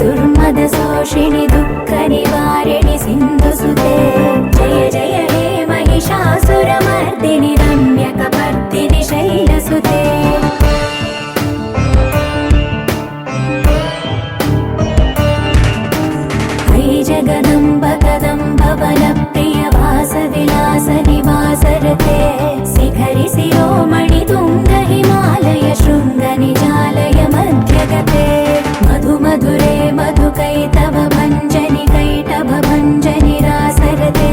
दुर्मदशोषिणि दुःखनिवारिणि सिन्धुसुते जय जय हे महिषासुरमर्दिनि रम्यकपर्दिनि शैलसुते जगदम्ब कदम्ब बलप्रिय वासविलास निवासरते शिखरि शिरोमणि तुङ्ग हिमालय शृङ्ग निजालय मध्यगते मधु मधुरे मधुकैटभ भञ्जनि कैटभ भञ्जनि रासरते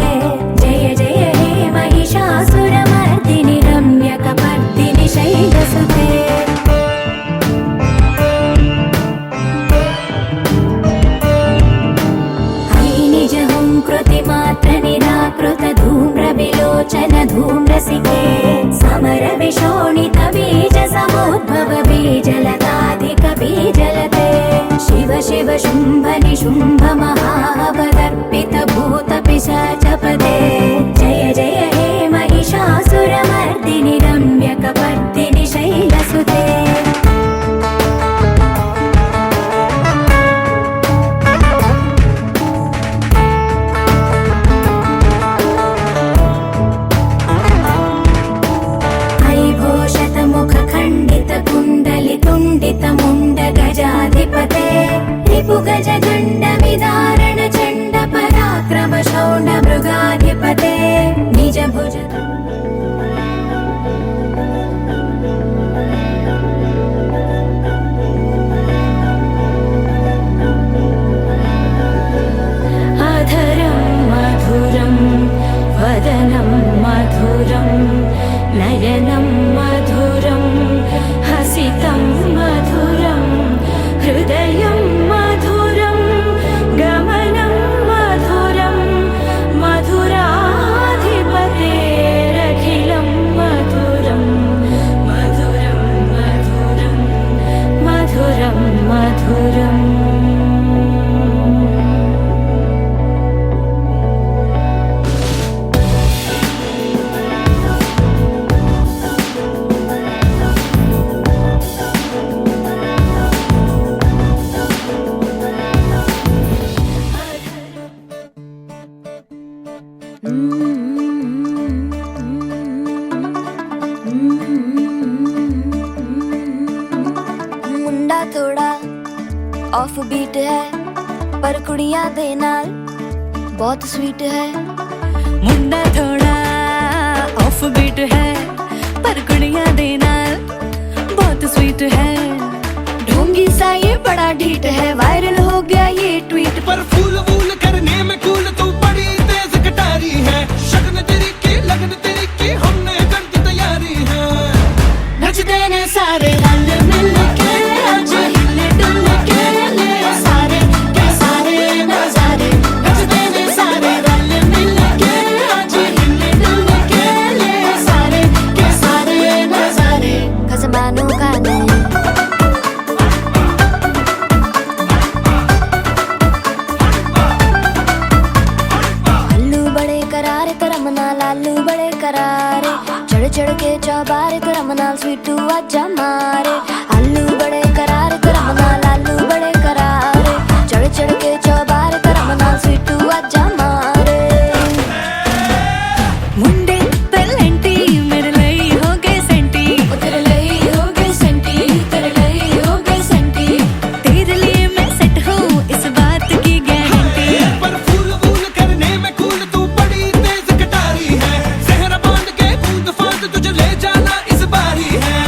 जय जय हे महिषासुरमर्दिनि रम्यकपर्दिनि शैलसुते कृतिमात्र निराकृत धूम्र विलोचन धूम्रसिके समर विशोणित बीज समुद्भव बीजलताधिक बीजलते शिव शिव शुम्भ निशुम्भ महावदर्पित भूत पिशाचपदे जय जय हे महिषासुरमर्दिनि रम्यकपर्दिनि शैलसुते मुण्ड गजाधिपते रिपु गज गण्ड विदारण चण्ड पराक्रम शौण्ड मृगाधिपते निज भुज अधरं मधुरं वदनं मधुरं नयनं मधुरं हसितं मधुरं हृदयं मधुरं गमनं मधुरं मधुराधिपतेरखिलं मधुरं मधुरं मधुरं मधुरं मधुरम् मुंडा थोड़ा ऑफ बीट है पर कुड़ियां दे नाल बहुत स्वीट है। मुंडा थोड़ा ऑफ बीट है पर कुड़ियां दे नाल बहुत स्वीट है। ढोंगी सा ये बड़ा ढीठ है वायरल हो गया ये ट्वीट पर फूल वूल करने में कूल तू बड़ी तेज कटारी है। शगन तेरी की लगन तेरी की हमने कर दी तैयारी है। नचते ने सारे रल मिल के आज हिले डुल के ले सारे के सारे नजारे। नचते ने सारे रल मिल के आज हिले डुल के ले सारे के सारे नजारे। खजमानों का नहीं लालू बड़े करारे चढ़ चढ़ के चौबारे करम नाल स्वीटू आजा मारे। आलू बड़े करारे करम नाल लालू बड़े करारे चढ़ चढ़ के चौबारे करम नाल स्वीटू आजा मारे। मुंडे तलंटी मेरे लई हो गए सेंटी तेरे लई हो गए सेंटी तेरे लई हो गए सेंटी। तेरे लिए मैं सेट हूँ इस बात की गारंटी। पर फूल वूल करने में कूल तू बड़ी तेज कटारी है। जहरा बांध के बूंद फांद तुझे ले जाना इस बारी है।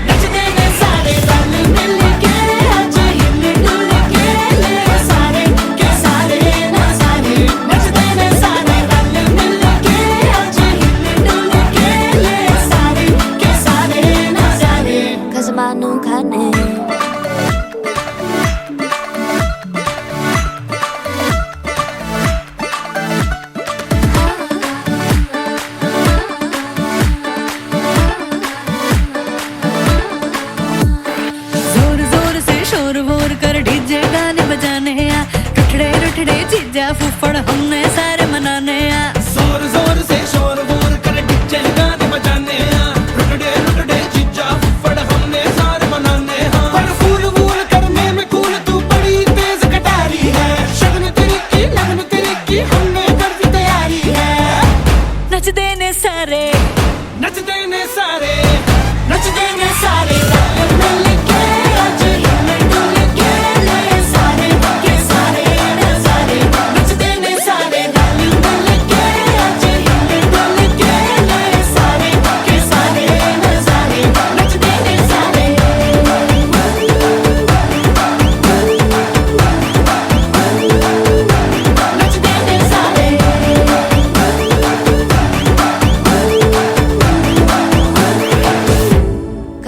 नचते ने सारे रल मिल के आज हिले डुल के ले सारे के सारे नजारे। नचते ने सारे रल मिल के आज हिले डुल के ले सारे के सारे नजारे। खजमानों खाने जोर जोर से शोर वोर कर डीजे गाने बजाने आ। रुठड़े रुठड़े जीजा फूफड़ हमने सारे मनाने आ। जोर जोर से शोर वोर कर डीजे गाने बजाने हैं। रुकड़े रुकड़े जीजा फुफड़ हमने सारे मनाने हैं। पर फूल वूल करने में कूल तू बड़ी तेज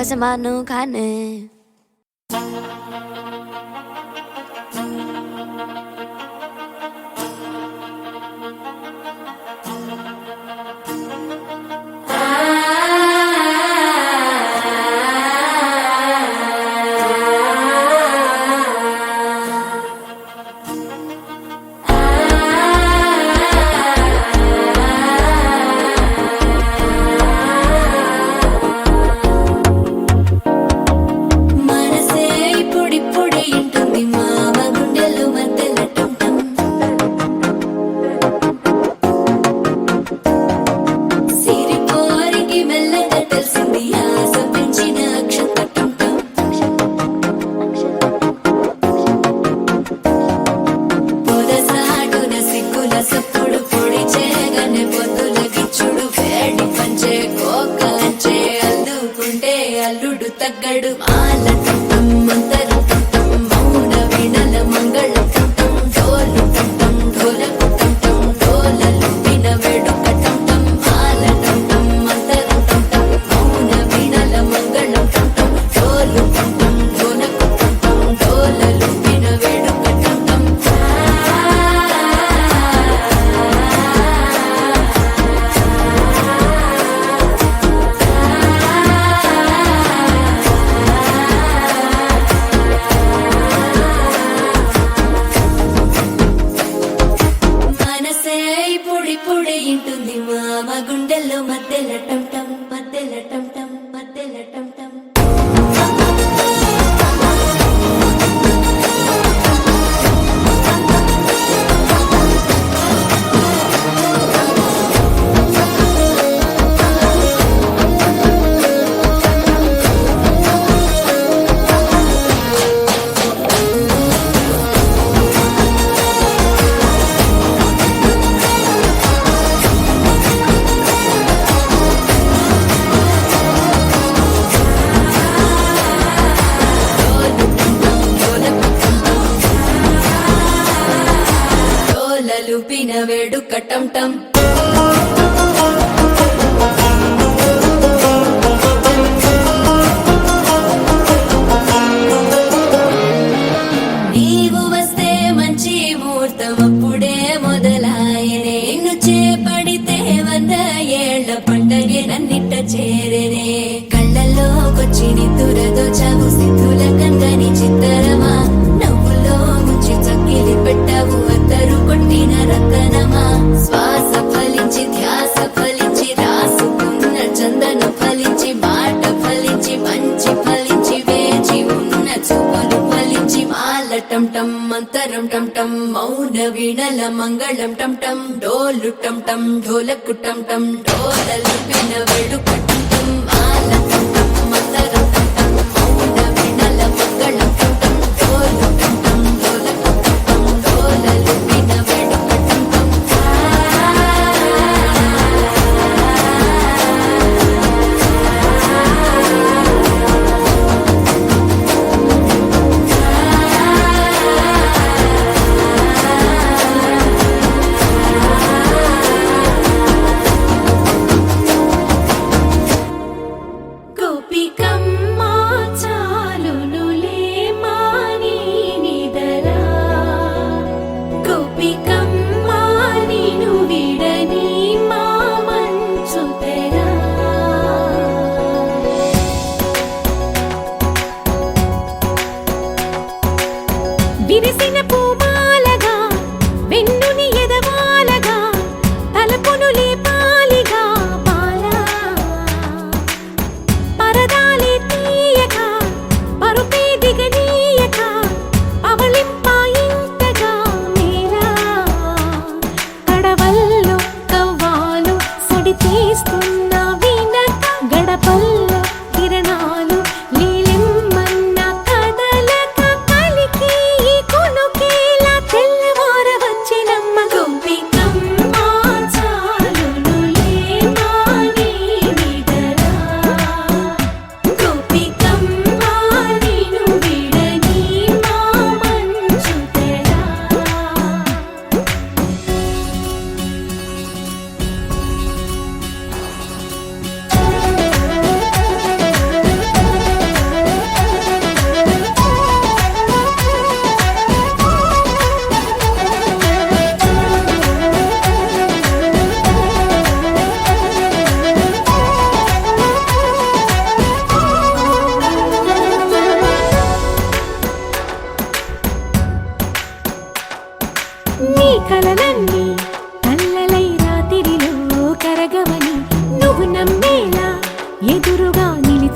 జసమాను ఖానే మనసే ఇప్పుడిప్పుడే ఇంటుంది మామ గుండెలు మధ్యలో టంటం సిరిపోరికి మెల్లగా తెలిసింది ఆశ పెంచిన అక్షత టంటం పొదసాటున సిగ్గుల సప్పుడు పొడి చేయగానే పొద్దుల గిచ్చుడు వేడి పంచే కోకలంచే అల్లుకుంటే అల్లుడు తగ్గడు మాల టంటం మంతరం టంటం మౌన వీణల మంగళం టంటం డోలు టంటం ఢోలకు టంటం డోలలు విన వేడుక టంటం మాల టంటం మంతరం టంటం మౌన వీణల మంగళం టంటం డోలు టంటం ఢోలకు టంటం డోలలు విన వేడుక టంటం మనసే ఇప్పుడిప్పుడే ఇంటుంది మామ గుండెల్లో మధ్యలో టంటం మధ్యలో టంటం మధ్యలో టంటం డోలలు పిన వేడుక టంటం నీవు వస్తే మంచి ముహూర్తం అప్పుడే మొదలాయనే నిన్ను చేపడితే 100 ఏళ్ల పండగే నన్నిట్ట చేరనే కళ్ళల్లోకొచ్చి నిద్దురదోచావు సిద్ధుల కందని చిత్తరమా నవ్వులో ముంచి చక్కిలి పెట్టావు అద్దరు కొట్టిన రతనమా శ్వాస ఫలించి ధ్యాస ఫలించి రాసుకున్న చందన ఫలించి మాట ఫలించి మంచి ఫలించి వేచి ఉన్న చూపులు ఫలించి మాల టంటం మంతరం టంటం మౌన వీణల మంగళం టంటం డోలు టంటం ఢోలకు టంటం డోలలు విన వేడుక టంటం మాల టంటం మంతరం టంటం మౌన వీణల మంగళం టంటం డోలు టంటం ఢోలకు టంటం డోలలు విన వేడుక టంటం గోపికమ్మా చాలునులే మాని నిదరా గోపికమ్మా నిను విడని మా మంచు తెరా విరిసిన పూమాలగా వెన్నుని ఎదవాలగా తలపును లేపాలిగా బాలా పరదాలి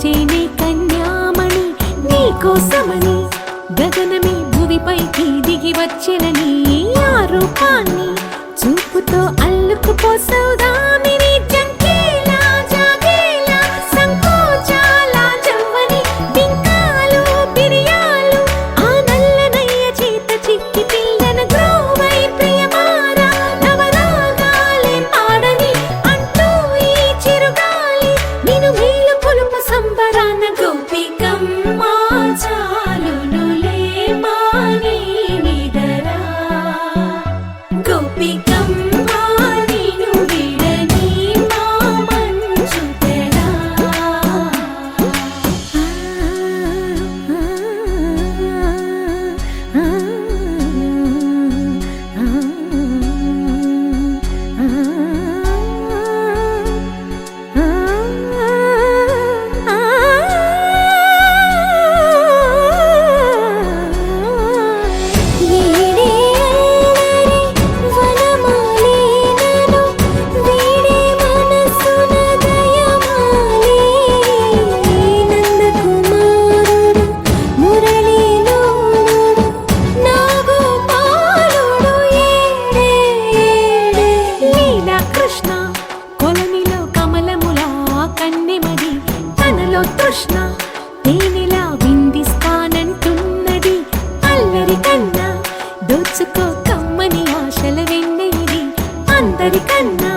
వచ్చేనే కన్యామణి నీకోసమని గగనమే భువిపైకి దిగి వచ్చినని ఆ రూపాన్ని చూపుతో అల్లుకుపోసౌదామిని జంకేలా జాగేలా సంకోచాల జవ్వని బింకాలు బిరియాలు ఆ నల్లనయ్య చేత చిక్కి పిల్లన గ్రోవై ప్రియమారా నవరాగాలే పాడని అంటూ ఈ చిరుగాలి నిన్ను మేలు కొలుపు సంబరాన గోపికమ్మ చాలునులే మాని నిదరా గోపికమ్మ నిన్ను విడని మా మంచు తెరా కృష్ణ కొలనిలో కమలములా కన్నెమది తనలో తృష్ణ తేనెలా విందిస్తానంటున్నది అల్లరి కన్నా దోచుకో కమ్మని ఆశల వెన్నెయిది అందరికన్నా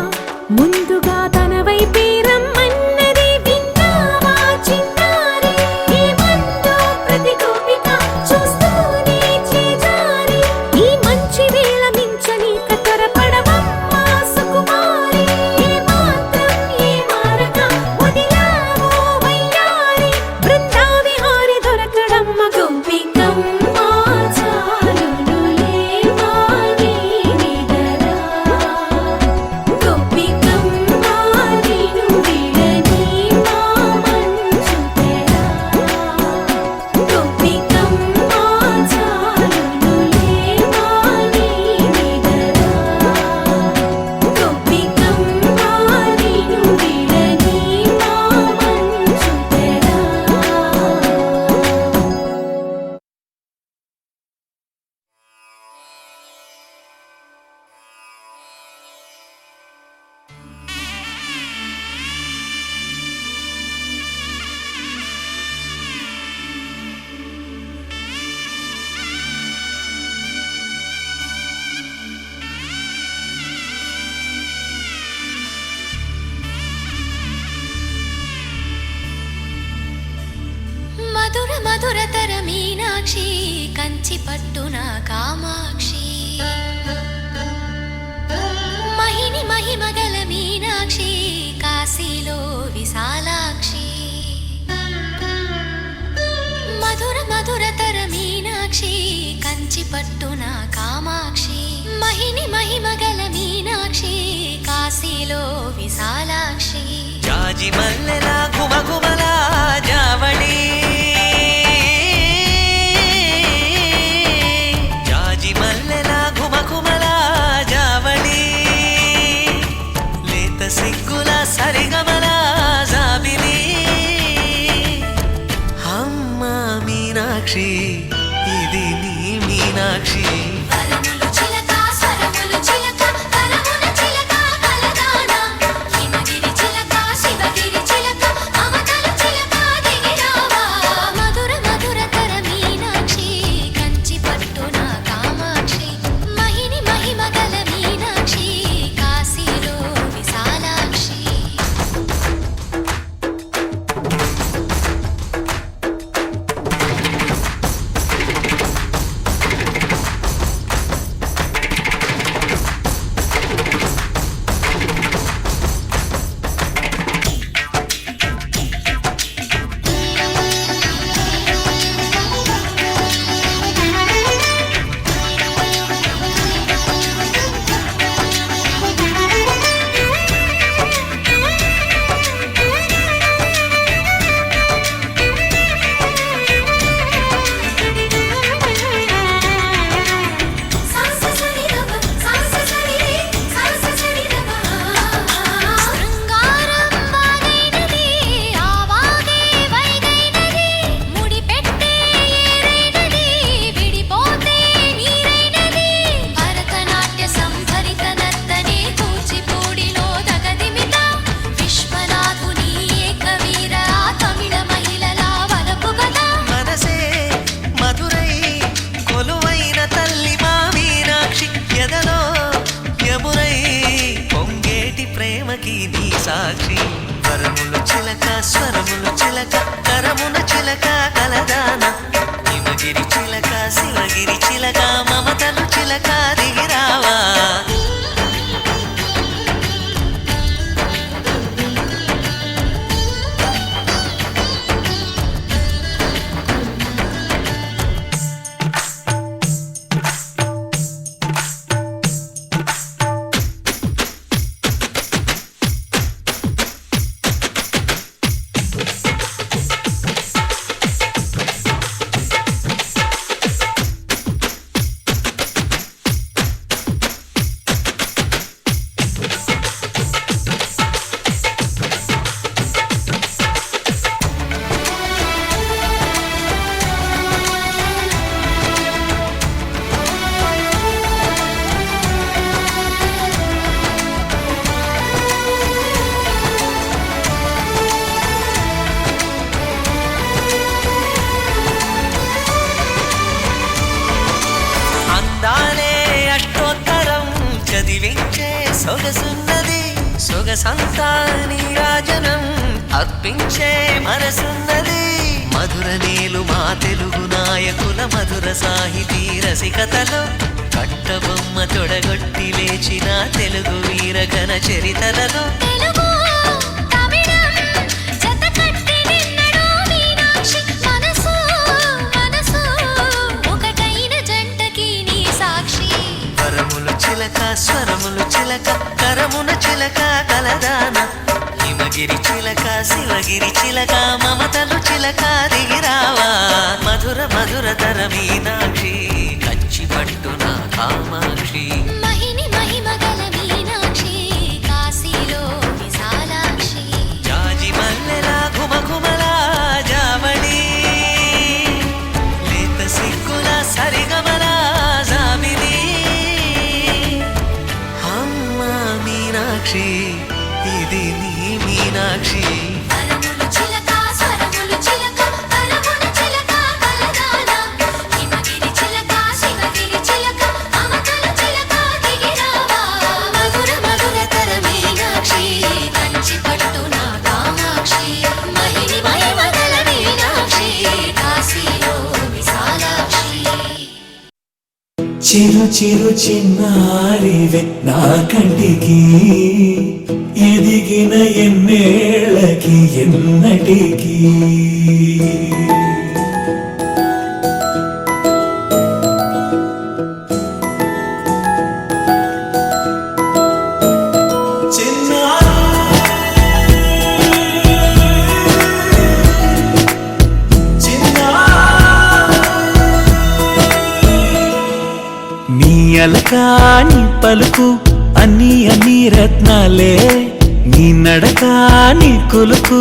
ముందుగా తన వైపే రమ్మన్నది విన్నావా చిన్నారి ఏమందో ప్రతి గోపిక చూస్తూనే చేజారి ఈ మంచి వేళ మించని త్వరపడవమ్మా సుకుమారి ఏ మాత్రం ఏ మారక వదిలావో వయ్యారి బృందావిహారి దొరకడమ్మ గోపికమ్మ చాలునులే మాని నిదరా గోపికమ్మ నిన్ను విడని మా మంచు తెరా గోపికమ్మ చాలునులే మాని నిదరా గోపికమ్మ నిన్ను విడని మా మంచు తెరా మధుర మధురతర మీనాక్షి కంచి పట్టున కామాక్షి మహిని మహిమగల మీనాక్షి కాశీలో విశాలాక్షి మధుర మధురతర మీనాక్షి కంచి పట్టున కామాక్షి మహిని మహిమగల మీనాక్షి కాశీలో విశాలాక్షి జాజి మల్లెలా గుమగుమల జావళి జాజి మల్లెలా గుమగుమల జావళి లేత సిగ్గుల సరిగమల జాబిలి అమ్మ మీనాక్షి ఇది నీ మీనాక్షి వరములు చిలక స్వరములు చిలక వరమున చిలక కలగానా హిమగిరి చిలక శివగిరి చిలక మమతలు చిలక దిగిరావా మధుర మధురతర మీనాక్షి కంచి పట్టున కామాక్షి మహిని మహిమగల మీనాక్షి కాశీలో విశాలాక్షి సాక్షి వరములు చిలక స్వరములు చిలక కరమున చిలక కలదాన హిమగిరి చిలక శివగిరి చిలక మమతలు చిలక దిగిరావా చదివించే సొగసున్నది సొగసంతా నీరాజనం అర్పించే మనసున్నది మధుర నేలు మా తెలుగు నాయకుల మధుర సాహితీ రసికతలో కట్టబొమ్మ తొడగొట్టి లేచిన తెలుగు వీరగణ చరితలలో తెలుగు తమిళం జతకట్టి నిన్నడు మీనాక్షి మనసు మనసు ఒకటైన జంటకి నీ సాక్షి వరములు చిలక స్వరములు చిలక కరమున చిలక కలదాన హిమగిరి చిలక శివగిరి చిలక మమతలు చిలక దిగిరావా మధుర మధుర తర మీనాక్షి కంచి పట్టున కామాక్షి మహిని మహిమగల మీనాక్షి కాశీలో విశాలాక్షి జాజి మల్లెలా ఘుమఘుమలా జావళి లేత సిగ్గుల సరిగమలా జాబిలి అమ్మా మీనాక్షి ఇది నీ మీనాక్షి వరములు చిలక స్వరములు చిలక కరమున చిలక కలదాన హిమగిరి చిలక శివగిరి చిలక మమతలు చిలక దిగిరావా మధుర మధుర తర మీనాక్షి కంచి పట్టున కామాక్షి మహిని మహిమగల మీనాక్షి కాశీలో విశాలాక్షి చిరు చిరు చిన్నారివే నా కంటికి ఎదిగిన ఎన్నేళ్ళకి ఎన్నటికి నీ అలకా నీ పలుకు అన్ని అన్ని రత్నాలే నీ నడక నీ కొలుకు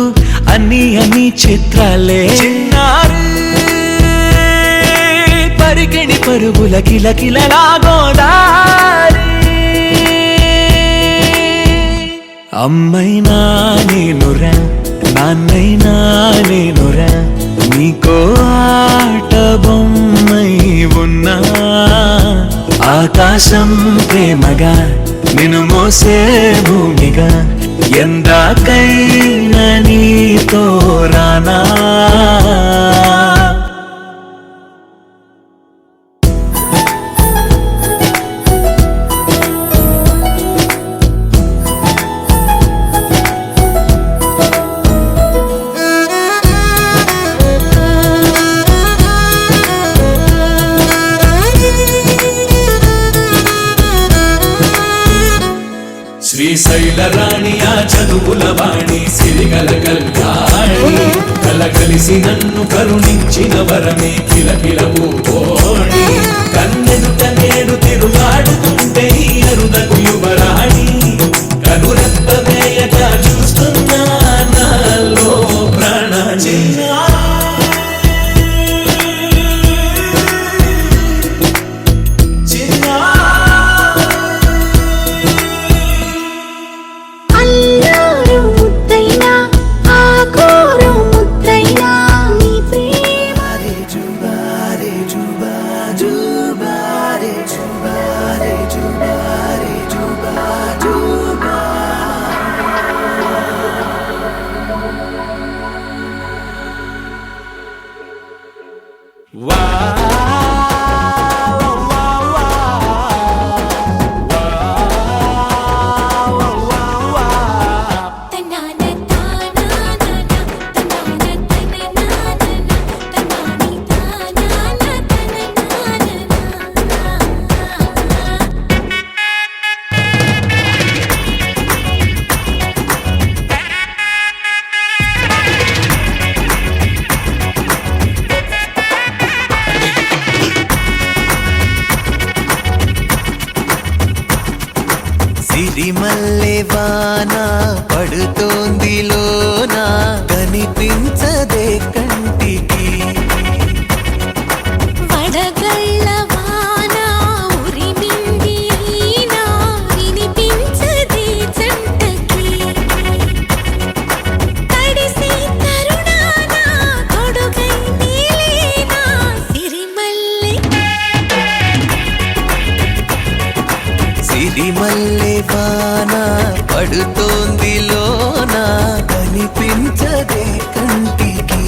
అన్ని అన్ని చిత్రాలే చిన్నారు పరిగిణి పరుగుల కిలకిలలా గోదారి అమ్మైనా నేనురా నాన్నైనా నేనురా నీకో ఆట బొమ్మై ఉన్నా ఆకాశం ప్రేమగా నిన్ను మోసే భూమిగా ఎందాకైనా నీతో రానా శ్రీశైల రాణి ఆ చదువుల వాణి సిరిగల కళ్యాణి కలకలిసి నన్ను కరుణించిన వరమే కిలకిల పూకోణి కన్నెదుట నేడు తిరుగాడుతుంటే ఈ అరుదకు యువరాణి కనురెప్ప వేయక చూస్తున్నా నాలో ప్రాణ అల్లారు ముద్దైనా ఆకోరు ముద్దైనా నీ ప్రేమ జుబారే జుబా జుబారే జుబారే జుబారే జుబా తన్నాన తానానా తన్నాన తననానా తన్నాని తానానా తననానా సిరిమల్లె వాన పడుతోంది లోన కనిపించదే కంటికి వడగళ్ళ వాన ఉరిమింది అయినా వినిపించదే జంటకి తడిసి తరుణాన తొడుగై నీలేనా సిరిమల్లె సిరిమల్లె వాన పడుతోంది లోన కనిపించదే కంటికి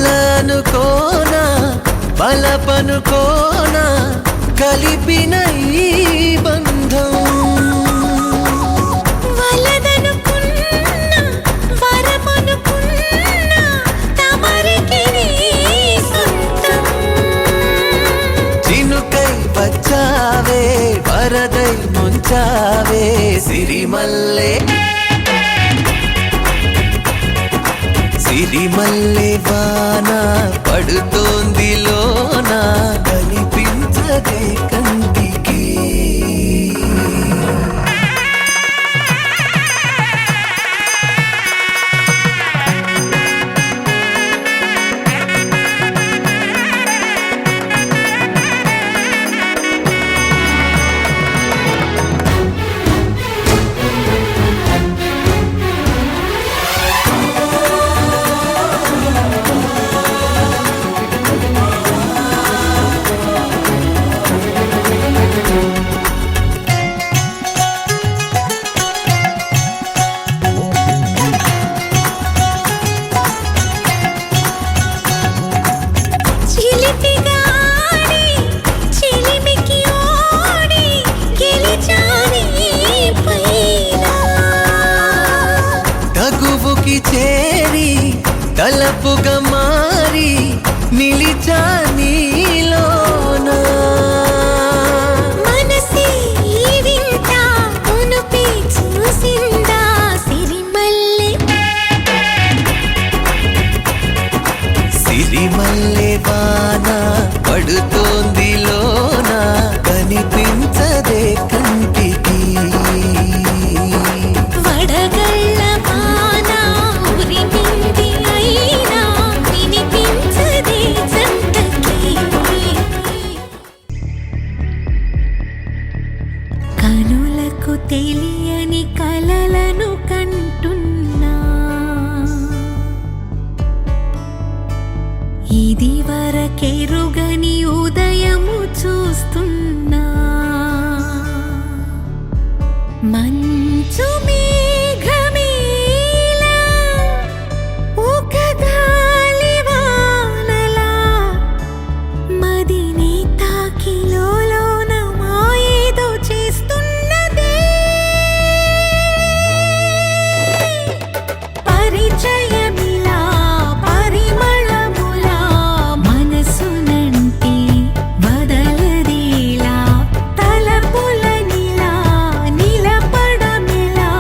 బలనుకోనా బలపనుకోనా కలిపిన ఈ బంధం వలదనుకున్నా వరమనుకున్నా తమరికి నీ సొంతం చినుకై వచ్చావే వరదై ముంచావే సిరిమల్లె సిరిమల్లె వాన పడుతోంది లోన కనిపించదే కంటికి చిలిపిగా ఆడి చిలిమికి ఓడి గెలిచాని పైన తగువుకి చేరి తలపుగా మారి నిలిచా నీలోన మనసే ఈ వింత కొనుపి చూసిందా సిరిమల్లె సిరిమల్లె వాన పడుతోంది లోన కనిపించదే కంటికి వడగళ్ళ వాన ఉరిమింది అయినా వినిపించదే జంటకి కనులకు తెలియని కలలను కంటున్నా ఇది వరకెరుగని ఉదయము చూస్తున్నా మంచు మేఘమేలా ఒక గాలివానలా మదిని తాకిలోన మాయేదో చేస్తున్నదే పరిచయమిలా పరిమళములా మనసునంటి బదలదేలా తలపులనిలా నిలపడమిలా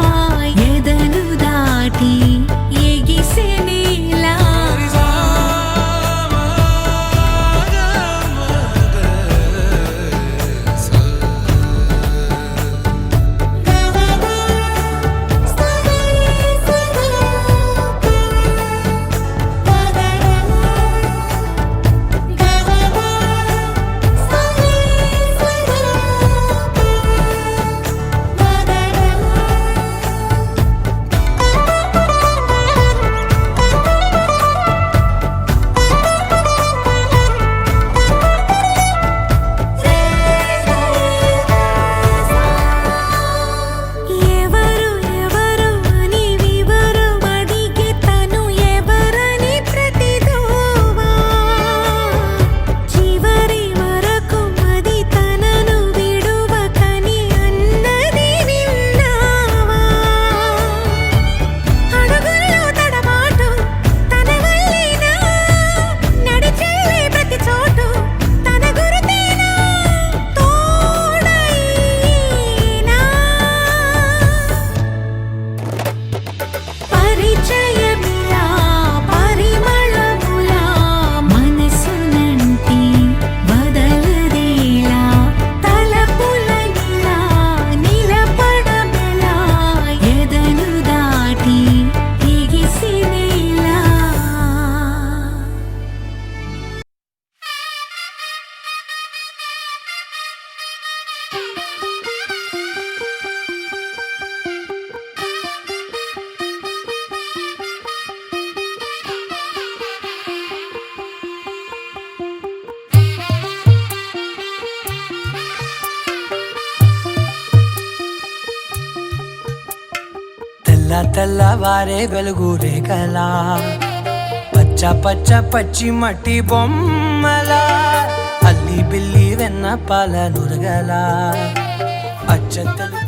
తెల్ల తెల్లవారే వెలుగు రేఖలా పచ్చ పచ్చ పచ్చి మట్టి బొమ్మలా అల్లి బిల్లి వెన్న పాల నురగలా అచ్చ తెలుగు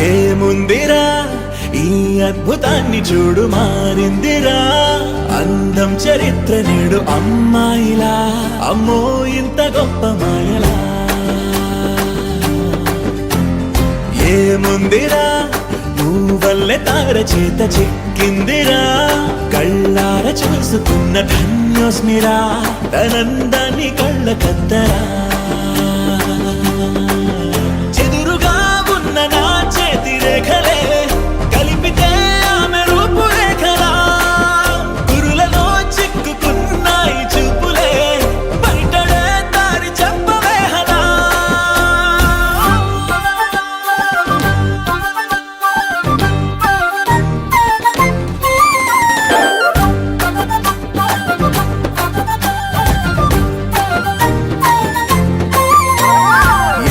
ఏముందిరా ఈ అద్భుతాన్ని చూడు మారిందిరా అందం చరిత్ర నేడు అమ్మాయిలా అమ్మో ఇంత గొప్ప మాయలా ఏముందిరా నువ్వల్లే తార చేత చిక్కిందిరా కళ్ళార చూసుకున్న ధన్యోస్మిరా తనందాన్ని కళ్ళ కద్దరా చెదురుగా ఉన్న నా చేతి రేఖలే కలిపితే ఆమె రూపురేఖలా గురులలో చిక్కుకున్నాయి చూపులే బయటడే దారి చెప్పవేహలా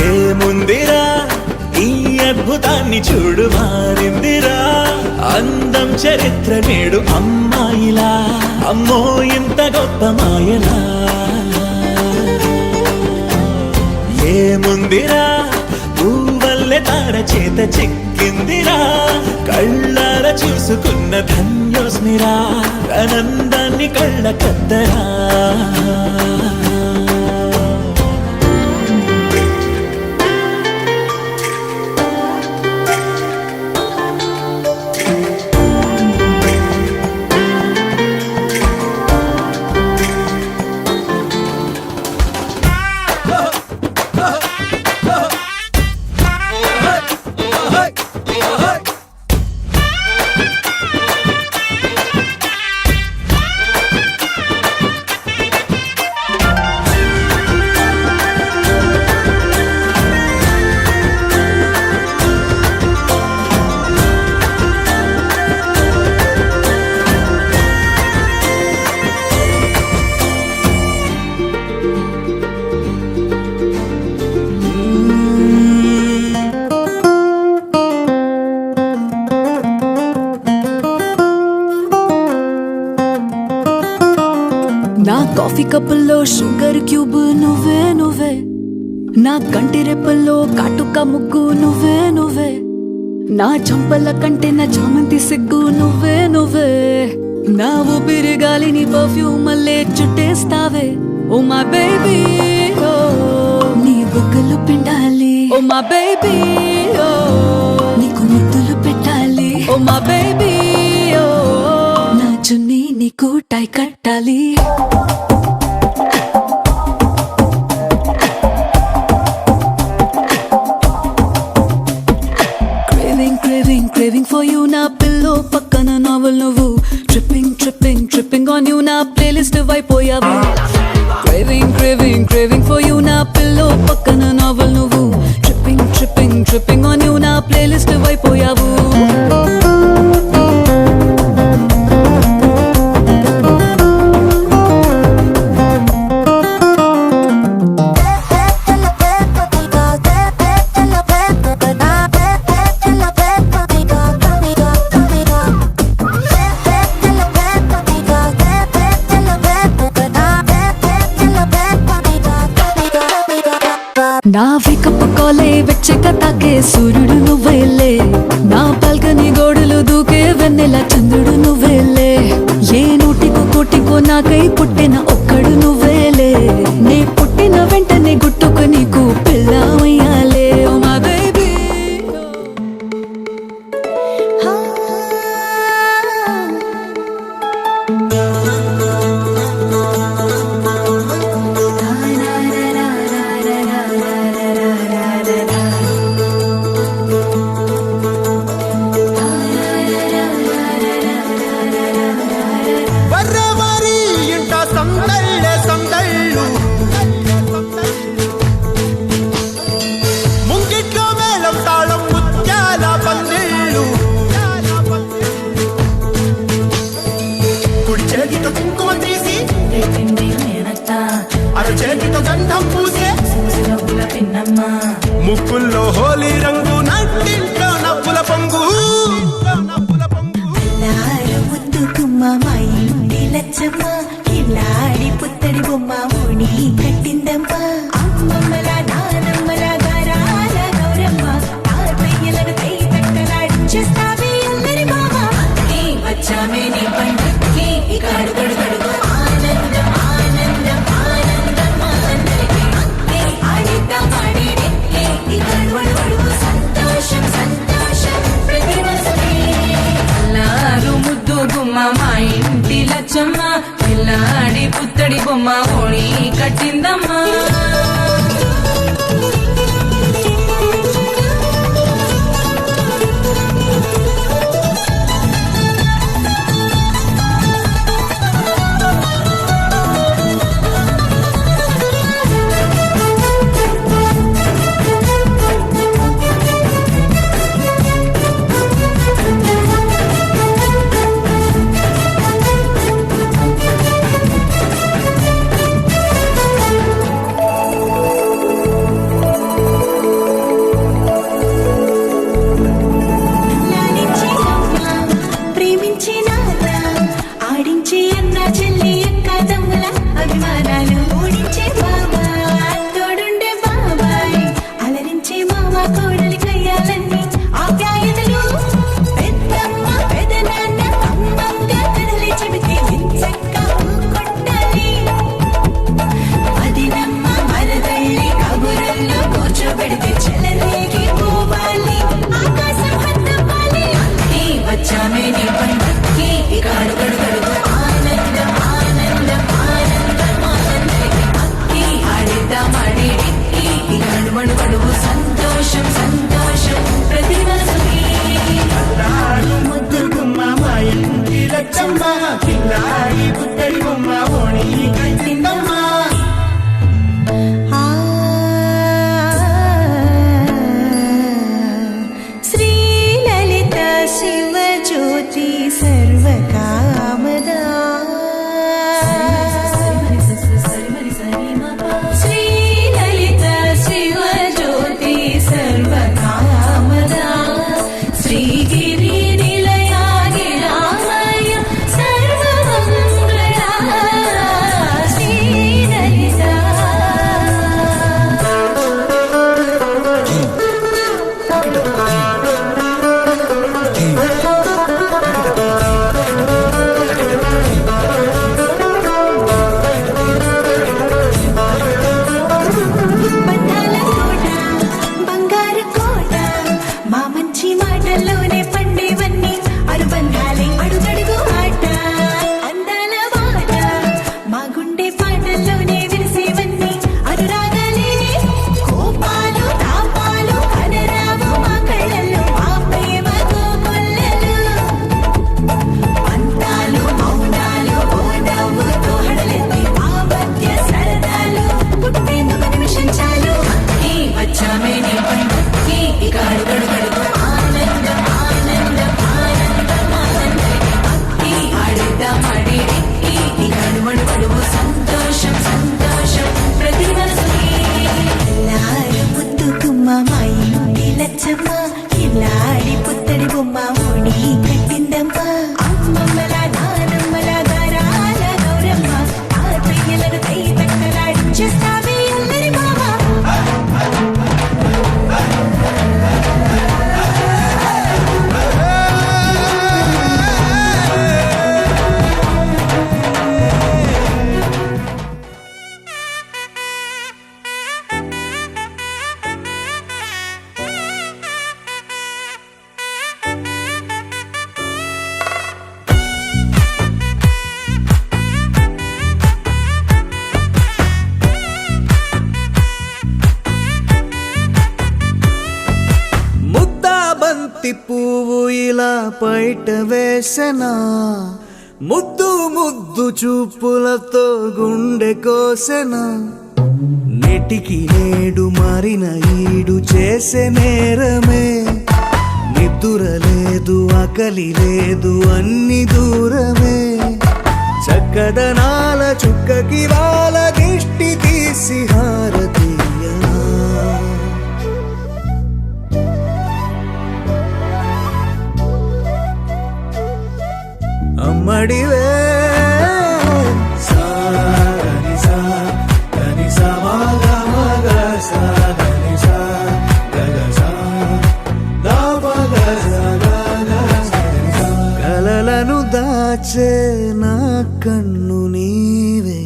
ఏముందిరా ఈ అద్భుతాన్ని చూడు మారిందిరా అందం చరిత్ర నేడు అమ్మాయిలా అమ్మో ఇంత గొప్ప మాయలా ఏముందిరా నువ్వల్లే తార చేత చిక్కిందిరా కళ్ళార చూసుకున్న ధన్యోస్మిరా ఆనందాన్ని కళ్ళ కద్దరా నా కాఫీ కప్పుల్లో షుగర్ క్యూబ్ నువ్వే నువ్వే నా కంటి రెప్పల్లో కాటుక ముగ్గు నువ్వే నువ్వే నా చంపల కంటే నా చామంతి సిగ్గు నువ్వే నువ్వే నా ఊపిరి గాలిని పర్ఫ్యూమ్ మల్లే చుట్టేస్తావే ఓ మా బేబీ ఓ నీ బుగ్గలు పిండాలి ఓ మా బేబీ ఓ నీకు ముద్దులు పెట్టాలి ఓ మా బేబీ ఓ నా చున్నీ నీకు టై కట్టాలి Craving for you na pillow pakkana novel nuvu tripping on you na playlist vaipoyavu craving for you na pillow pakkana novel nuvu tripping on you na playlist vaipoyavu నా వేకప్ కాలే వెచ్చక తాకే సూర్యుడు నువ్వేలే నా బాల్కనీ గోడలు దూకే వెన్నెల చంద్రుడు నువ్వేలే ఏ నూటికో కోటికో నాకై పుట్టిన ఒక్కడు నువ్వేలే నే పుట్టిన వెంటనే గుట్టుకు నీకు పిల్లమయ్యాలే ఓ మా బేబీ చూపుల్లో హోలీ రంగు నట్టింట్లో నవ్వుల పొంగు అల్లారు ముద్దు గుమ్మ మా ఇంటి లచ్చమ్మ ఇల్లాడి పుత్తడి బొమ్మ ఓణి కట్టిందమ్మా అమ్మమ్మల నానమ్మల గారాల గౌరమ్మ తాతయ్యలను కై తట్టలాడించేస్తావే అల్లరి మామ వచ్చామే నీ పండక్కి ఇక అడుగడుగడుగు ఆనందం ఆనందం ఆనందం అందరికీ ఆడిద్దాం ఆడేడే ఇక అడుగడుగడుగు సంతోషం సంతోషం ప్రతి మనసుకి అల్లారు ముద్దు గుమ్మ మా ఇంటి లచ్చమ్మ పిల్లాడి పుత్తడి బొమ్మ ఓణి కట్టిందమ్మా లాలించి అమ్మ ప్రేమించి నాన్న ఆడించి అన్న చెల్లి అక్క తమ్ముల అభిమానాలు ఓడించే బాబా తోడుండే బాబాయ్ అలరించే మామ కోడలి కయ్యాలన్నీ ఆప్యాయతలు పెద్దమ్మ పెదనాన్న అమ్మంగా కథలి చెబితే ఎంచక్క కొట్టాలి అదినమ్మ మరదల్లి కబురల్లో కూర్చోబెడితే చెలరేగి పోవాలి ఆకాశం హద్దవ్వాలి వచ్చామే నీ పండక్కి ఇక అడుగడుగడుగు ఆనందం ఆనందం ఆనందం ఆనందరికి అక్కి ఆడిద్దాం ఆడేడిక్కి ఇక అడుగడుగడుగు సంతోషం సంతోషం ప్రతి మనసుకి ముద్దు గుమ్మ మా ఇంటి లచ్చమ్మ పిల్లాడి పుత్తడి బొమ్మ ఓణి కట్టిందమ్మా శ్రీ లలిత శివ జ్యోతి సర్వకామదా శ్రీ లలిత శివ జ్యోతి సర్వకామదా శ్రీగిరి నిలయాగి రామయ సర్వమంగళ శ్రీ లలిత బంధాల కోట బంగారు కోట మా మంచి మాటల్లోనే పండేవన్నీ అనుబంధాలే అడుగడుగు ఆట అందాల బాట మా గుండె పాటల్లోనే విరిసేవన్నీ అనురాగాలే కోపాలు తాపాలు కనరావు మా కళ్ళల్లో మా ప్రేమ కోకొల్లలు పంతాలు మౌనాలు ఓ నవ్వుతో హడలెత్తి మా మధ్య సరదాలు పుట్టేందుకు నిమిషం చాలు వచ్చామే నీ పండక్కి ఇక అడుగడుగడుగు ఆనందం ఆనందం ఆనందం ఆనందరికి అక్కి ఆడిద్దాం ఆడేడిక్కి ఇక అడుగడుగడుగు సంతోషం సంతోషం ప్రతి మనసుకి అల్లారు ముద్దు గుమ్మ మా ఇంటి లచ్చమ్మ ఇల్లాడి పుత్తడి బొమ్మ ఓణి కట్టిందమ్మా అమ్మమ్మల నానమ్మల గారాల గౌరమ్మ తాతయ్యలను కై తట్టలాడించేస్తావే అల్లరి మామ ముద్దా బంతి పువ్వు ఇలా బయట వేసెనా ముద్దు ముద్దు చూపులతో గుండె కోసెనా నేటికి నేడు మారిన ఈడు చేసే నేరమే నిద్దుర లేదు ఆకలి లేదు అన్ని దూరమే చక్కదనాల చుక్కకి వాళ్ళ దిష్టి తీసి హారతీయనా అమ్మడివే సాగని సా గని సా మగ మగ సా గని సా గగ సా దా మగ సా గగ సా. కలలను దాచే నా కన్ను నీవే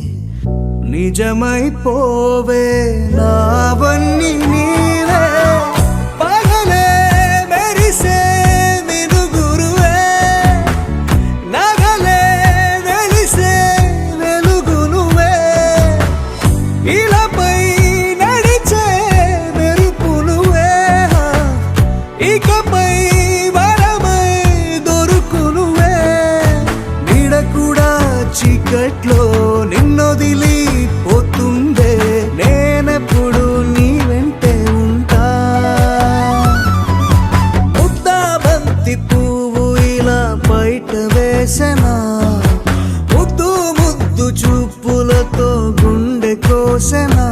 నిజమైపోవే నావన్నీ నీవే పగలే మెరిసే మినుగురువే నగలే వెలిసే వెలుగు నువ్వే ఇలాపై నడిచే మెరుపు నువ్వే ఇకపై వరమై దొరుకు నువ్వే నీడ కూడా చీకట్లో నిన్నొదిలి పోతుందే నేనెప్పుడు నీ వెంటే ఉంటా ముద్దా బంతి పువ్వు ఇలా బయట వేసెనా ముద్దు ముద్దు చూపులతో గుండె కోసెనా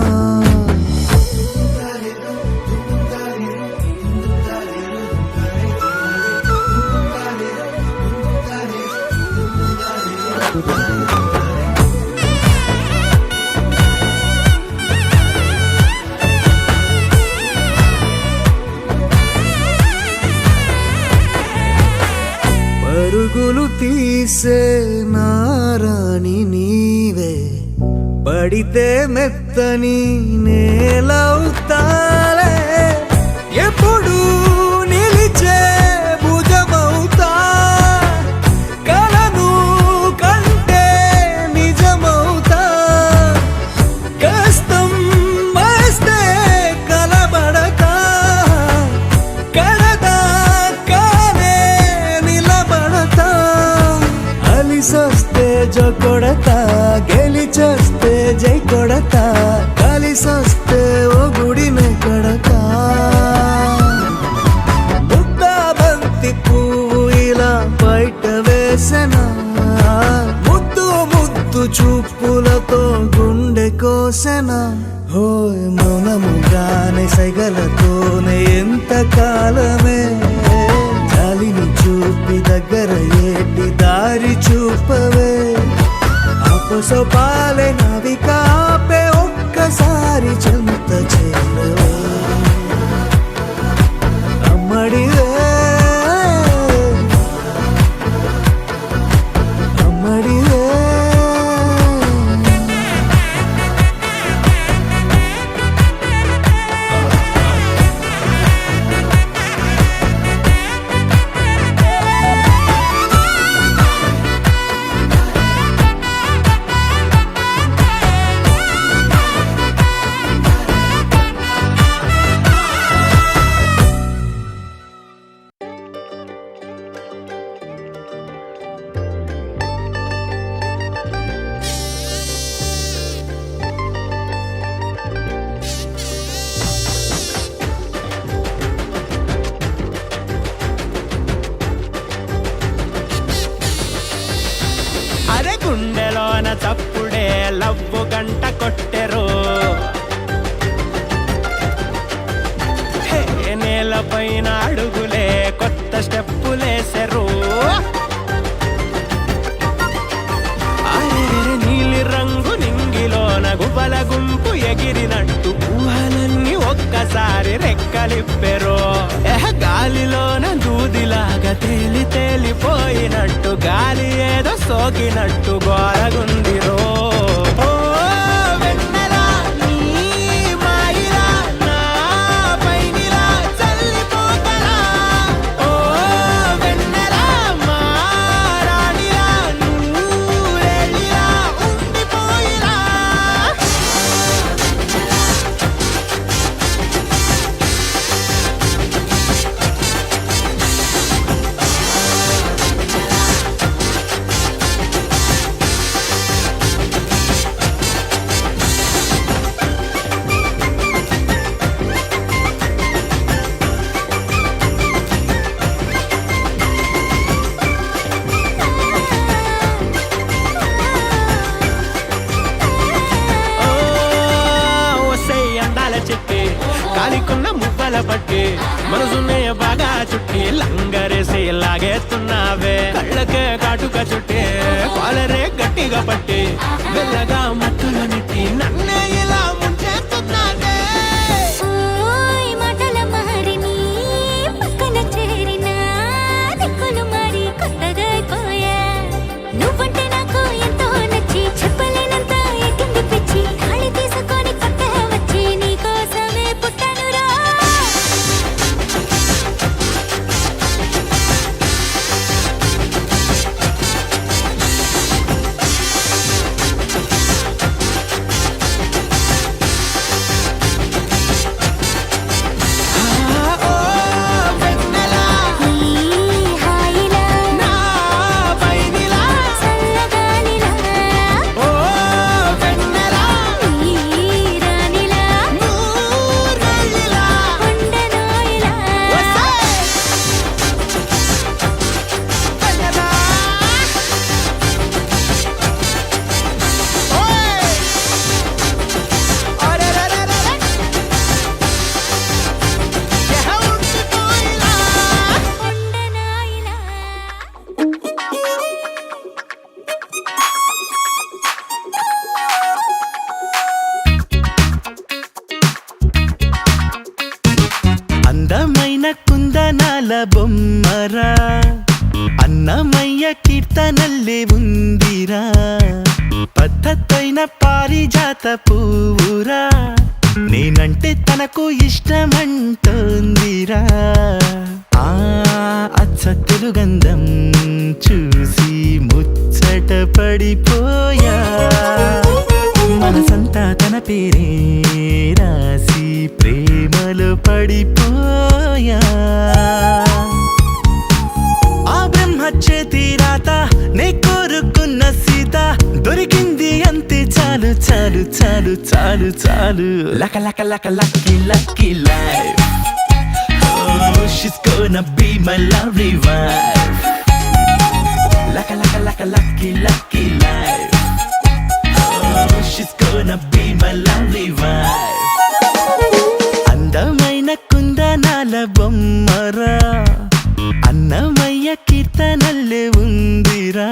పరుగులు తీసే నారాణి నీవే పడితే మెత్తని నేలవుతాలే ఎప్పుడు నిలిచే భుజమవుతా కలను కంటే నిజమవుతా కష్టం వస్తే కలబడతా కడదా కానే నిలబడతా అలిసొస్తే జో కొడతా గెలిచొస్తే జై కొడతా కలిసొస్తే ఓ గుడినే కడతా ముద్దా బంతి పువ్వు ఇలా బయట వేసెనా ముద్దు ముద్దు చూపులతో గుండె కోసెనా హోయ్ మౌనముగానే సైగలతోనే ఎంత కాలమే జాలిని చూపి దగ్గర ఏటి దారి చూపవే అపసోపాలే నవికాపే ఒక్కసారి చెంత చేరవే అమ్మడివే అమ్మడివే అరే గుండెలోన చప్పుడే లవ్వు గంట కొట్టెరు హే, నేలపైన అడుగులే కొత్త స్టెప్పులేసెరు అరే నీలి రంగు నింగిలోన గుబల గుంపు ఎగిరినట్టు ఊహలన్నీ ఒక్కసారి రెక్కలిప్పెరు గాలిలోన దూదిలాగా తేలి తేలిపోయినట్టు గాలి ఏదో సోకినట్టు గోరగుందిరో ఓ వెన్నెల నీ మాయిలా నా పైనిలా చల్లిపోతలా ఓ వెన్నెల మా రాణిలా నువ్వెళ్ళిలా ఉండిపోయిలా కాలికున్న మువ్వల పట్టి మనసునే బాగా చుట్టి లంగరేసి లాగేస్తూ ముంచేస్తున్నావే కళ్ళకే కాటుక చుట్టే కాలరే గట్టిగా పట్టి మెల్లగా మత్తులో నెట్టి నన్నే ఇలా ముంచేస్తున్నావే ఓయ్ మాటల మారిని పక్కన చేరిన దిక్కులు మారి కొత్తగా పోయా నువ్వంటే నాకు ఎంతో నచ్చి చెప్పలేనంత ఎక్కింది పిచ్చి గాలి తీసుకొని కొత్త వచ్చి నీకోసమే పుట్టానురా ఈ హాయిలా చల్లగాలిలా ఈ రాణిలా ఉండనాయిలా ఉండనాయిలా అందమైన కుందనాల బొమ్మరా అన్నమయ్య కీర్తనల్లే ఉందిరా పద్ధతైన పారిజాత పువ్వురా నేనంటే తనకు ఇష్టమంటోందిరా ఆ అచ్చ తెలుగంధం చూసి ముచ్చట పడిపోయా మనసంతా తన పేరే రాసి ప్రేమలో పడిపోయా ఆ బ్రహ్మ చేతి రాత నే కోరుకున్న సీత దొరికింది అంతే చాలు చాలు చాలు చాలు చాలు లక లక లక lucky lucky life she's gonna be my lovely wife laka laka laka lucky lucky life she's gonna be my lovely wife అందమైన కుందనాల బొమ్మరా అన్నమయ్య కీర్తనల్లే ఉందిరా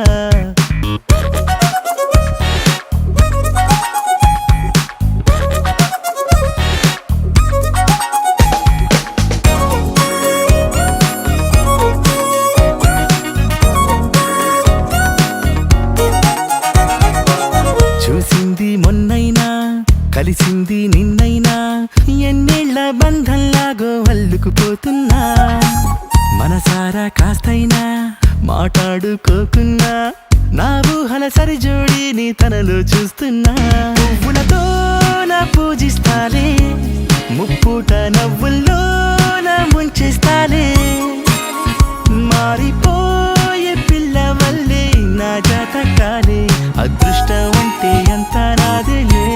చూసింది మొన్నైనా కలిసింది నిన్నైనా ఎన్నేళ్ల బంధంలాగో అల్లుకుపోతున్నా మనసారా కాస్తైనా మాట్లాడుకోకున్నా నా ఊహల సరిజోడిని తనలో చూస్తున్నా పువ్వులతో నా పూజిస్తాలే ముప్పూట నవ్వుల్లోన ముంచేస్తాలే మారిపోయే పిల్లవల్లే నా జాతకాలే అదృష్టం అంటే అంత నాదేలే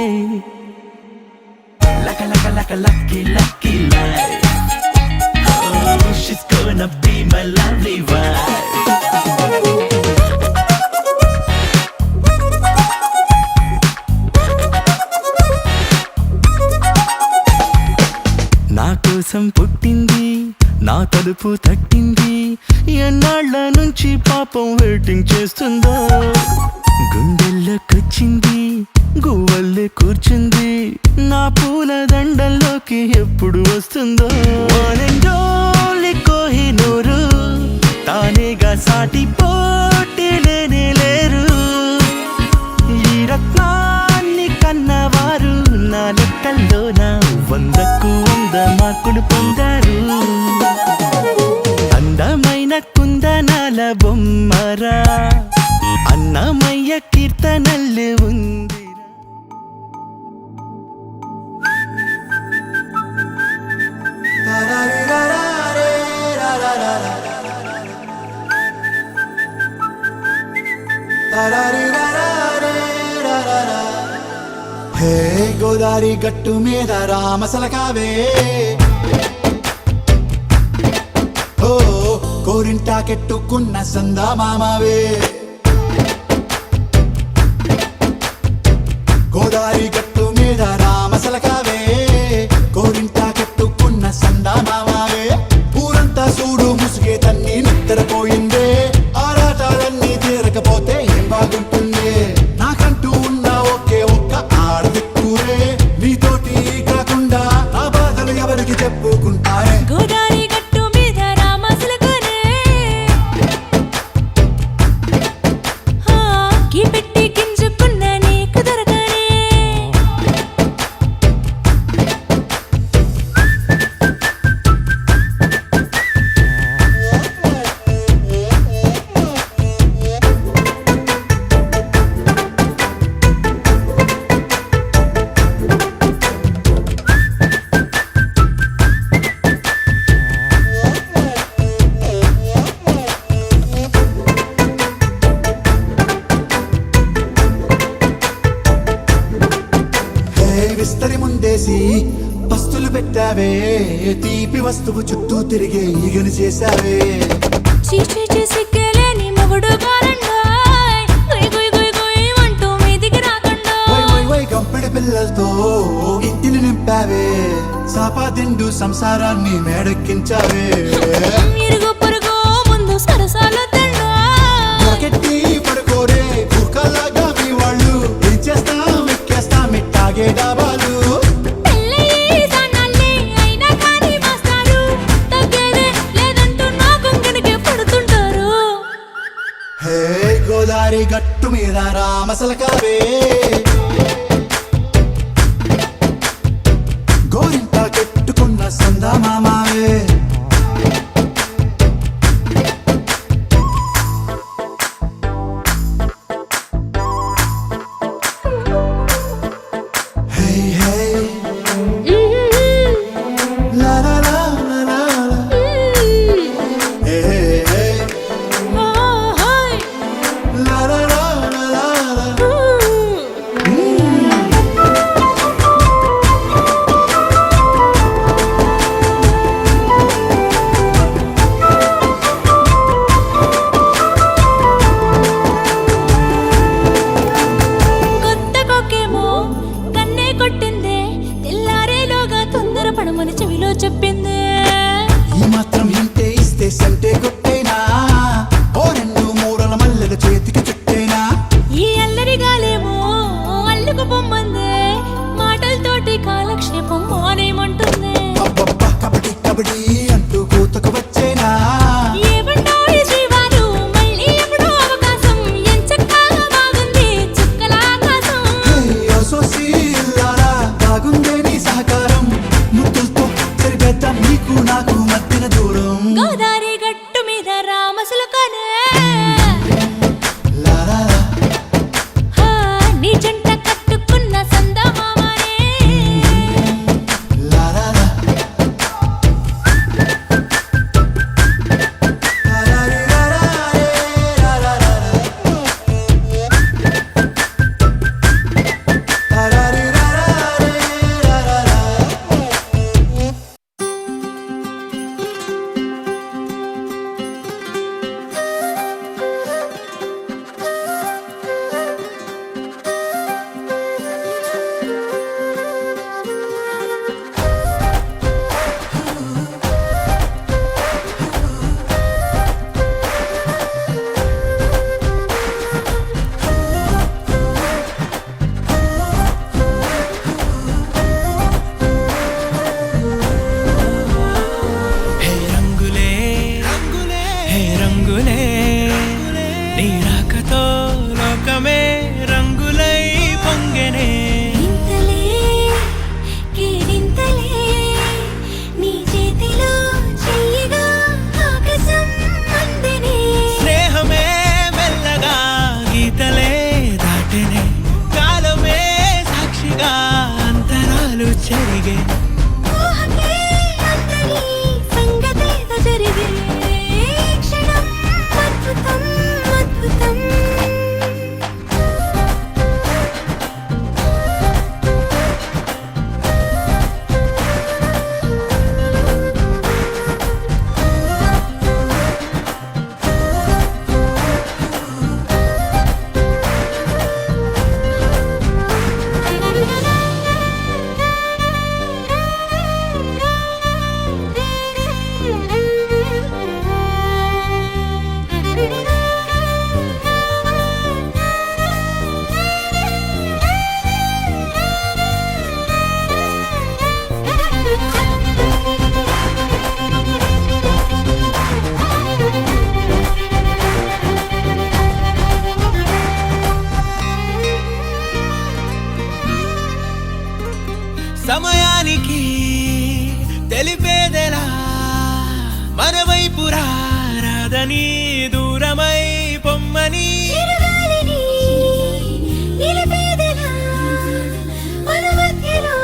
లక లక లక lucky lucky life she's gonna be my lovely wife నా కోసం పుట్టింది నా తలుపు తట్టింది ఎన్నాళ్ళ నుంచి పాపం వెయిటింగ్ చేస్తుందో గుండెల్లోకొచ్చింది గువ్వల్లే కూర్చుంది నా పూల దండల్లోకి ఎప్పుడు వస్తుందో ఓనెండోలి కోహినూరు తానేగా సాటి పోటీ లేనే లేరు ఈ రత్నాన్ని కన్నవారు నా లెక్కల్లోన 100కు 100 మార్కులు పొందారు అందమైన కుందనాల బొమ్మరా అన్నమయ్య కీర్తనల్లే ఉంది హే గోదారి గట్టు మీద రామసలకావే ఓ కోరింటాకెట్టుకున్న సందా మామావే గోదారి గట్టు మీద రామసలకావే కోరింటాకెట్టుకున్న సందా మామావే ఊరంతా చూడు ముసుగే తన్ని నిద్రపోయిందే చెప్పుకుంటారే. గోదారి గట్టు మీద రామసులకనే కీ పెట్టి గింజుకున్న నీకు దొరకనే హే విస్తరి ముందేసి పస్తులు పెట్టావే, తీపి వస్తువు చుట్టూ తిరిగే ఈగను చేశావే. చీచీ చేసి కేలేని మొగుడు గారండాయ్ గుయ్ గుయ్ గుయ్ గుయ్ అంటూ మీదికి రాకండా వై వై వై గంపెడి పిల్లలతో ఇంటిని నింపావే, సాపాదిండు సంసారాన్ని మేడెక్కించావే. ఇరుగు పొరుగు ముందు సరసాల తండా పొరకెట్టి పడుకోరే కుక్కలాగా మీ వాళ్ళు, ఏం చేస్తాం ఎక్కేస్తాం ఇట్టాగే డాబాలు. పెళ్ళయి దానాల్ని అయినా కానీ మాస్తారు తగ్గేదే లేదంటూ నా కొంగనికే పడుతుంటారు హే గోదారి గట్టు మీద రామసలకావే, గోరింట కట్టుకున్న సందమామావే. హే హే లా లా లా లా లా లా. హే హే హే లా లా లా లా లా లా. కొత్త కొక్కేమో కన్నే కొట్టిందే తెల్లారేలోగా తొందర పడమని చెవిలో చెప్పిందే ఈ మాత్రం ఇంటే ఇస్తే సంటే కొట్టేనా, ఓ రెండు మూరల మల్లెల చేతికి చుట్టేనా. ఈ అల్లరిగాలేమో అల్లుకు పొమ్మందే మాటలతోటి కాలక్షేపం మానేమంటుందే అబ్బబ్బా కబడ్డీ కబడ్డీ అంటూ కూతకు వచ్చేనా. ఏమంటాయి శ్రీవారు మళ్ళీ ఎప్పుడో అవకాశం ఎంచక్కా బాగుంది చుక్కల ఆకాశం హే ఓ సోసి ఇల్లారా, బాగుందే నీ సహకారం, ముద్దులతో సరిపెద్దాం నీకు నాకు మధ్యన దూరం. గోదారి గట్టు మీద రామసులకనే లా లా లా. నీ జంట కట్టుకున్న సందమామనే లా లా లా. వేళ మన వైపు రాదని దూరమై పొమ్మని చిరుగాలిని నిలిపేదెలా మన మధ్యలో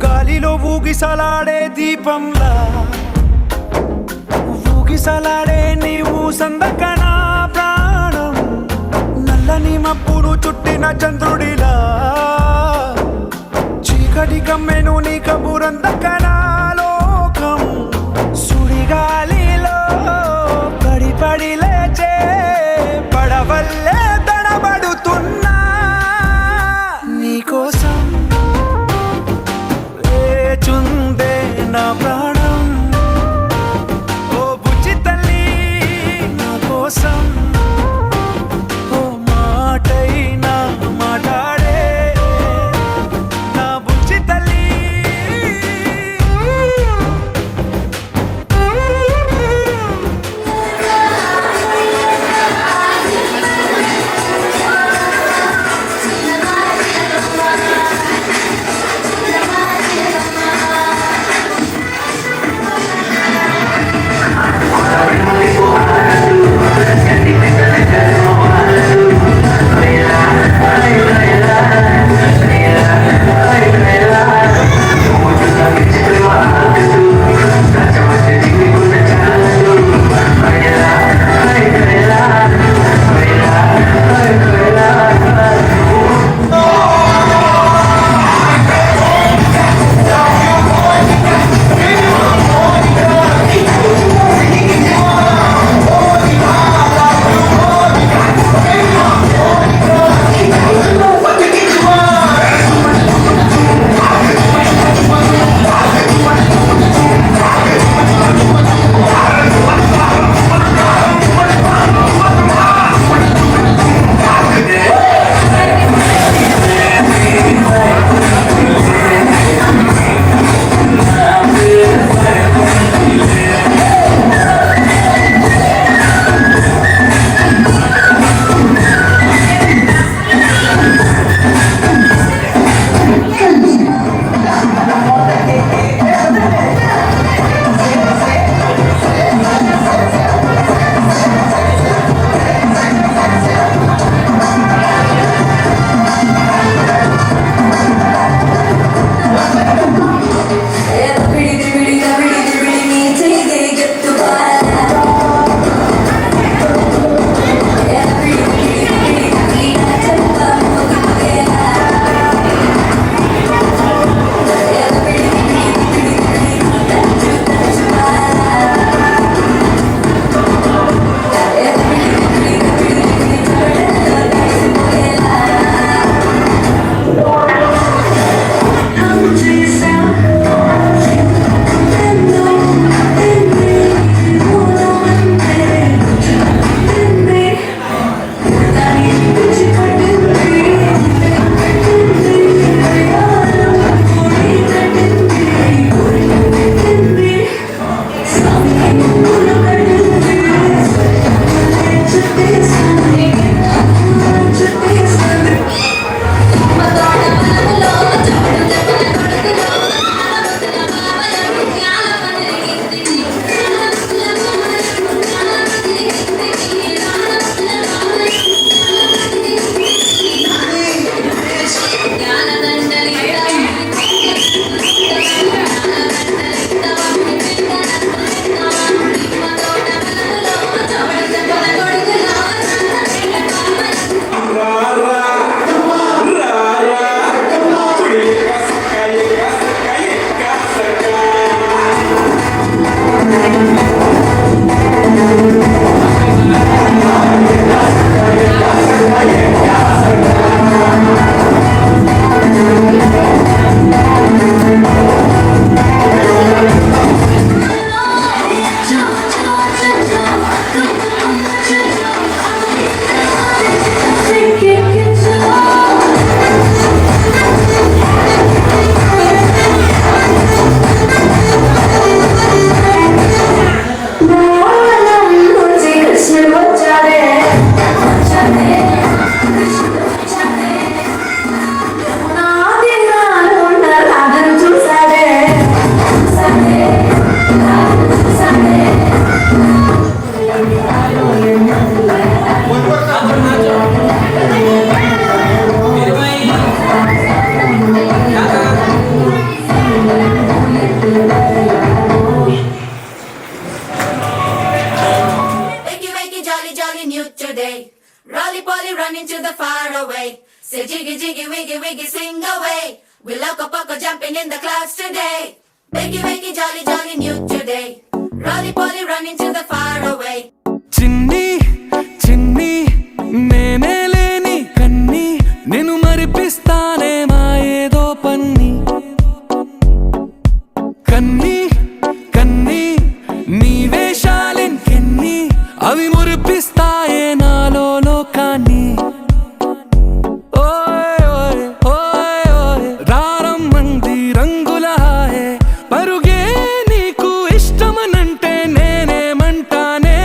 గాలిలో ఊగిసలాడే దీపంలా ఊగిసలాడే నీవు సందకనా ప్రాణం నల్లని మబ్బును చుట్టిన చంద్రుడిలా చీకటి కమ్మెను నీ కబురందకనా లోకం సుడిగాలిలో పడి లేచే పడవల్లే తడబడుతున్నా నీకోసం లేచుందే నా ప్రాణం ఓ బుజ్జి తల్లి నా కోసం ఓ మాటైనా మాట్లాడే నా బుజ్జి తల్లి today. Rolly poly running to the far away. Say jiggy jiggy wiggy wiggy sing away. We loco poco jumping in the clouds today. Wakey wakey jolly jolly new today. Rolly poly running to the far away. చిన్ని చిన్ని నేనే లేని కన్ని నేను మరిపిస్తానే మా ఏదో పన్ని కన్ని కన్ని నీ వేషాలెన్కెన్ని అవి మురిపిస్తాయే నాలో లోకాన్ని ఓయ్ ఓయ్ ఓయ్ ఓయ్ రారమ్మంది రంగుల హాయే పరుగే నీకు ఇష్టమనంటే నేనేమంటానే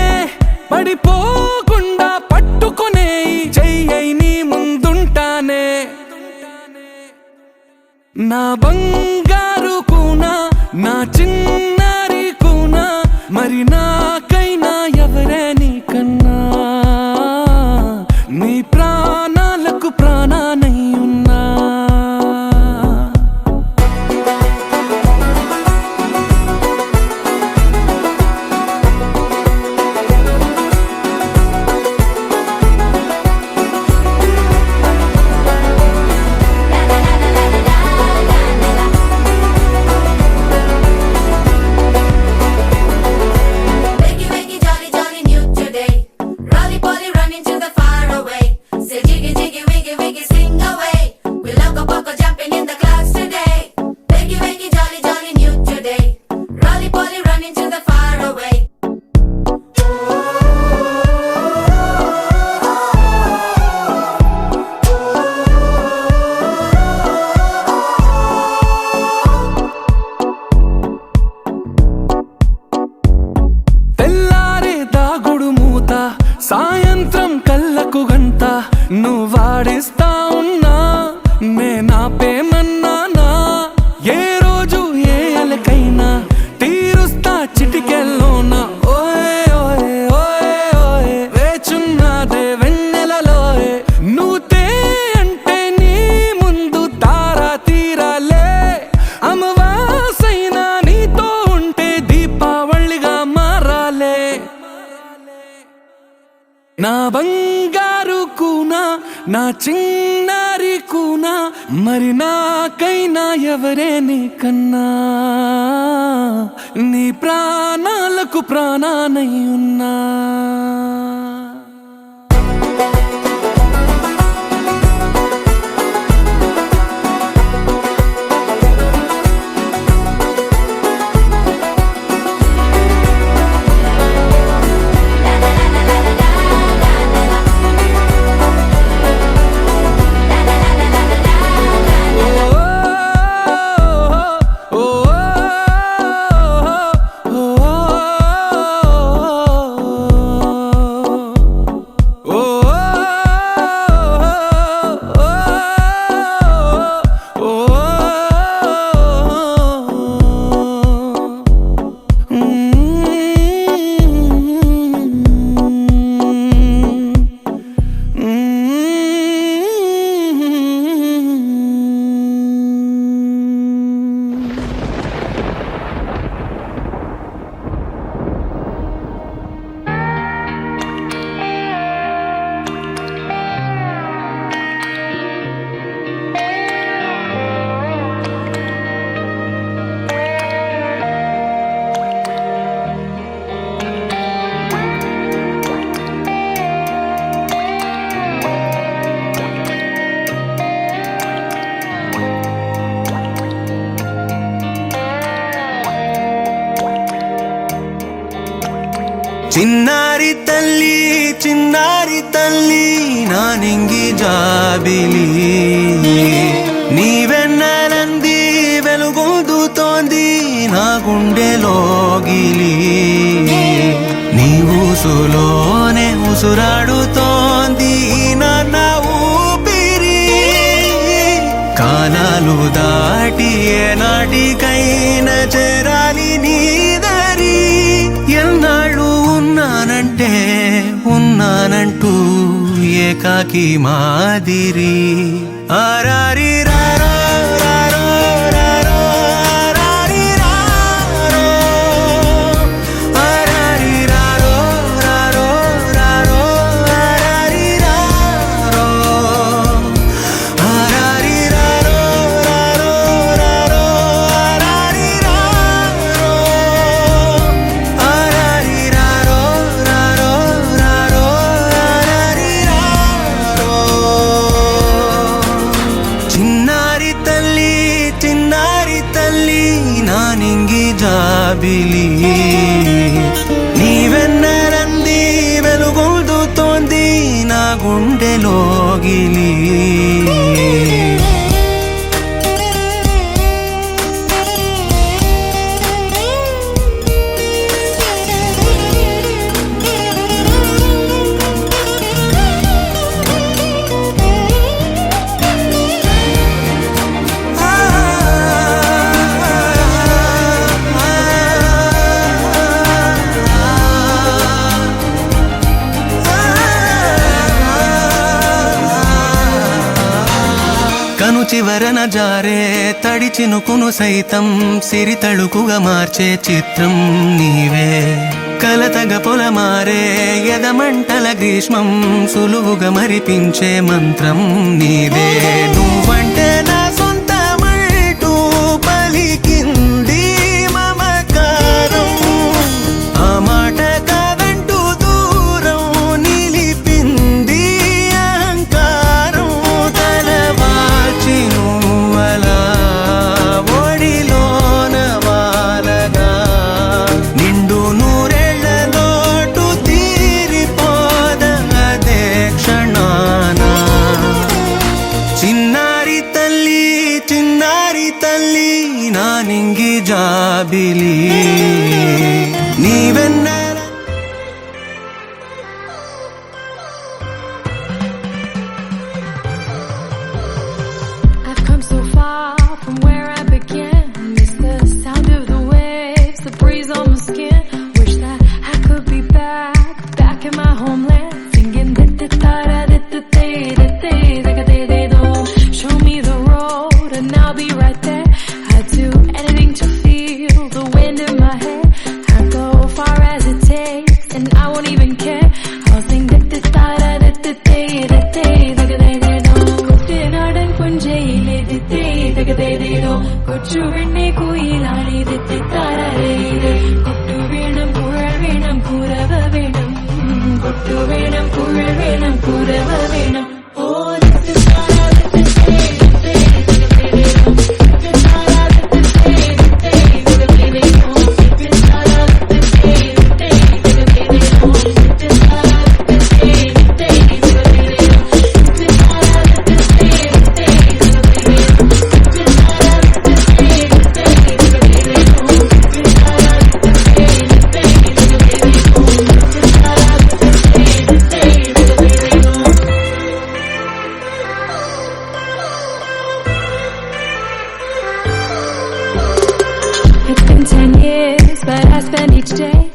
పడిపోకుండా పట్టుకునే చెయ్యై నీ ముందుంటానే నా బంగారు కూనా నా చిన్నారి కూనా మరి నాకైనా ఎవరే నీకన్నా నీ ప్రాణాలకు ప్రాణానై ఉన్నా Wakey wakey jolly jolly new today. Rolly poly running to the far away. Say jiggy jiggy wiggy wiggy sing away. We loco poco jumping in the clouds today. Wakey wakey jolly jolly new today. Rolly poly running to the far away. తెల్లారే దాగుడు మూత సాయంత్రం కళ్ళకు గంట నువ్వాడిస్తా ఉన్నా నేనాపేమన్నానా ఏ రోజు ఏ అలకైనా తీరుస్తా చిటికెల్లోనా ఓయ్ ఓయ్ ఓయ్ ఓయ్ వేచున్నదే వెన్నెలలోయే నువ్వుతే అంటే నీ ముందు తారా తీరాలే అమవాసైనా నీతో ఉంటే దీపావళిగా మారాలే నా బంగారు కూనా నా చిన్నారి కూనా మరి నాకైనా ఎవరే నీకన్నా నీ ప్రాణాలకు ప్రాణానై ఉన్నా చిన్నారి తల్లి నా నింగి జాబిలి నీవెన్నెలంది వెలుగొందుతోంది నా గుండెలోగిలి నీ ఊసులోనే ఉసురాడుతోంది నా ఊపిరి కాలాలు దాటి ఏనాటికైనా చేరాలి నీ దరి ఎన్నాళ్ళు ఉన్నానంటూ ఏకాకి మాదిరి ఆరారి రారో రారో రారో ఆరారి రారో ఆరారి రారో రారో రారో జాబిలి నీవెన్నరంది వెలుగొందుతోంది నా గుండెలోగిలి కను చివరన జారే తడి చినుకును సైతం సిరి తళుకుగా మార్చే చిత్రం నీవే కలతగ పొలమారే ఎదమంటల గ్రీష్మం సులువుగా మరిపించే మంత్రం నీదే నువ్వంటే నా సొంతమంటూ పలికింది మమకారం ఆ మాట కాదంటూ దూరం నిలిపింది అహంకారం తలవాల్చి నువ్వలా ఒడిలోన వాలగా నిండు నూరేళ్ల లోటు తీరిపోదదే క్షణాన చిన్నారి తల్లి నా నింగి జాబిలి నీవెన్న I've come so far from where I began. Miss the sound of the waves, the breeze on my skin. Wish that I could be back in my homeland, singing da da da da da da da da da da da da. Show me the road and I'll be right there. I'd do anything to feel the wind in my hair. I'd go far as it takes and I won't even care. I'll sing da da da da da da da da da da da da. കുട്ടനാടൻ പുഞ്ചയിലെ ദിത്തേതകതേതേതോ കൊച്ചു വെണ്ണെ കുയിലാണി ദിത്താരേത് കൊട്ടു വേണം കുഴൽ വേണം കുരവ വേണം കൊട്ടു വേണം കുഴൽ വേണം കുരവ വേണം ഓ It's been 10 years, but I spend each day